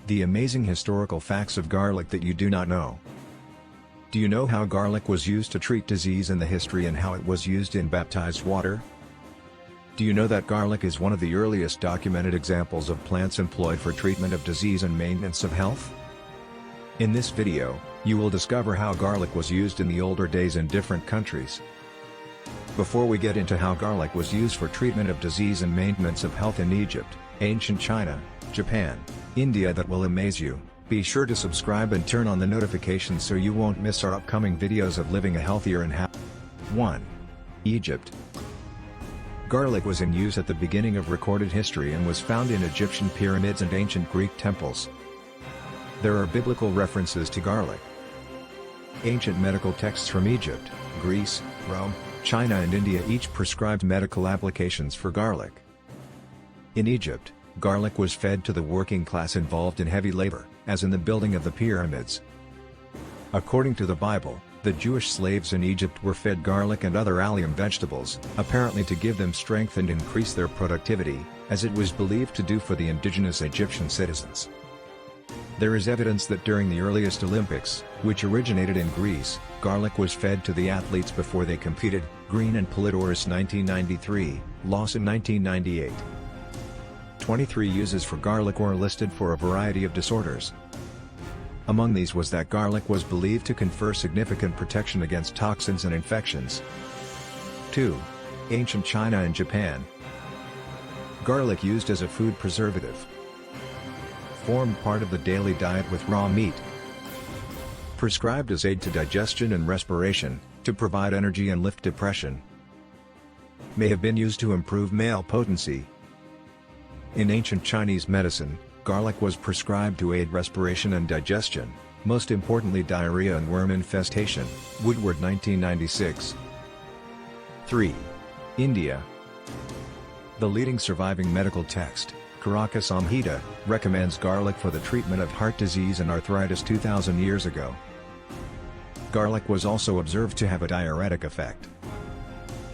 The amazing historical facts of garlic that you do not know. Do you know how garlic was used to treat disease in the history and how it was used in baptized water? Do you know that garlic is one of the earliest documented examples of plants employed for treatment of disease and maintenance of health? In this video, you will discover how garlic was used in the older days in different countries. Before we get into how garlic was used for treatment of disease and maintenance of health in Egypt, ancient China, Japan, India, that will amaze you, be sure to subscribe and turn on the notifications so you won't miss our upcoming videos of living a healthier and happy. 1. Egypt. Garlic was in use at the beginning of recorded history and was found in Egyptian pyramids and ancient Greek temples. There are biblical references to garlic. Ancient medical texts from Egypt, Greece, Rome, China and India each prescribed medical applications for garlic. In Egypt, garlic was fed to the working class involved in heavy labor, as in the building of the pyramids. According to the Bible, the Jewish slaves in Egypt were fed garlic and other allium vegetables, apparently to give them strength and increase their productivity, as it was believed to do for the indigenous Egyptian citizens. There is evidence that during the earliest Olympics, which originated in Greece, garlic was fed to the athletes before they competed. Green and Polydorus 1993, Lawson 1998. 23 uses for garlic were listed for a variety of disorders. Among these was that garlic was believed to confer significant protection against toxins and infections. 2. Ancient China and Japan. Garlic used as a food preservative. Formed part of the daily diet with raw meat. Prescribed as aid to digestion and respiration, to provide energy and lift depression. May have been used to improve male potency. In ancient Chinese medicine, garlic was prescribed to aid respiration and digestion, most importantly diarrhea and worm infestation. Woodward 1996. 3. India. The leading surviving medical text, Karaka Samhita, recommends garlic for the treatment of heart disease and arthritis 2000 years ago. Garlic was also observed to have a diuretic effect.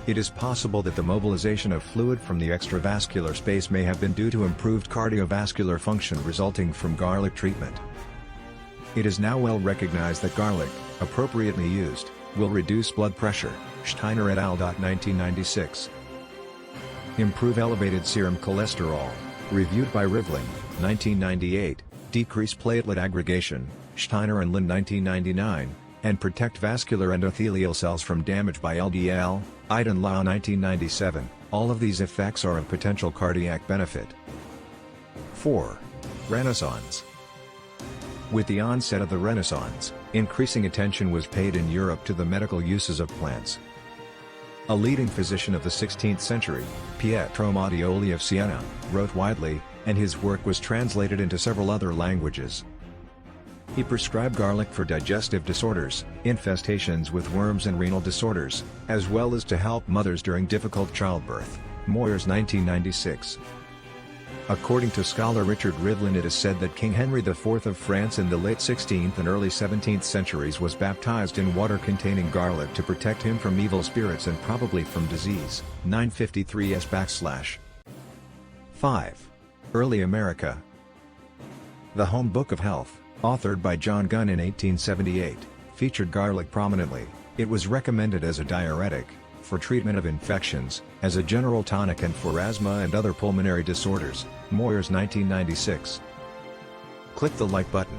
It is possible that the mobilization of fluid from the extravascular space may have been due to improved cardiovascular function resulting from garlic treatment. It is now well recognized that garlic, appropriately used, will reduce blood pressure. Steiner et al. 1996. Improve elevated serum cholesterol, reviewed by Rivling, 1998, decrease platelet aggregation, Steiner and Lin 1999, and protect vascular endothelial cells from damage by LDL, Iden Lau 1997, all of these effects are of potential cardiac benefit. 4. Renaissance. With the onset of the Renaissance, increasing attention was paid in Europe to the medical uses of plants. A leading physician of the 16th century, Pietro Mattioli of Siena, wrote widely, and his work was translated into several other languages. He prescribed garlic for digestive disorders, infestations with worms and renal disorders, as well as to help mothers during difficult childbirth. Moyers 1996. According to scholar Richard Rivlin, it is said that King Henry IV of France in the late 16th and early 17th centuries was baptized in water containing garlic to protect him from evil spirits and probably from disease. 953s/. 5. Early America. The Home Book of Health, authored by John Gunn in 1878, featured garlic prominently. It was recommended as a diuretic, for treatment of infections, as a general tonic and for asthma and other pulmonary disorders. Moyers 1996. Click the like button.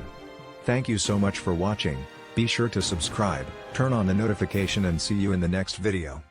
Thank you so much for watching. Be sure to subscribe, turn on the notification and see you in the next video.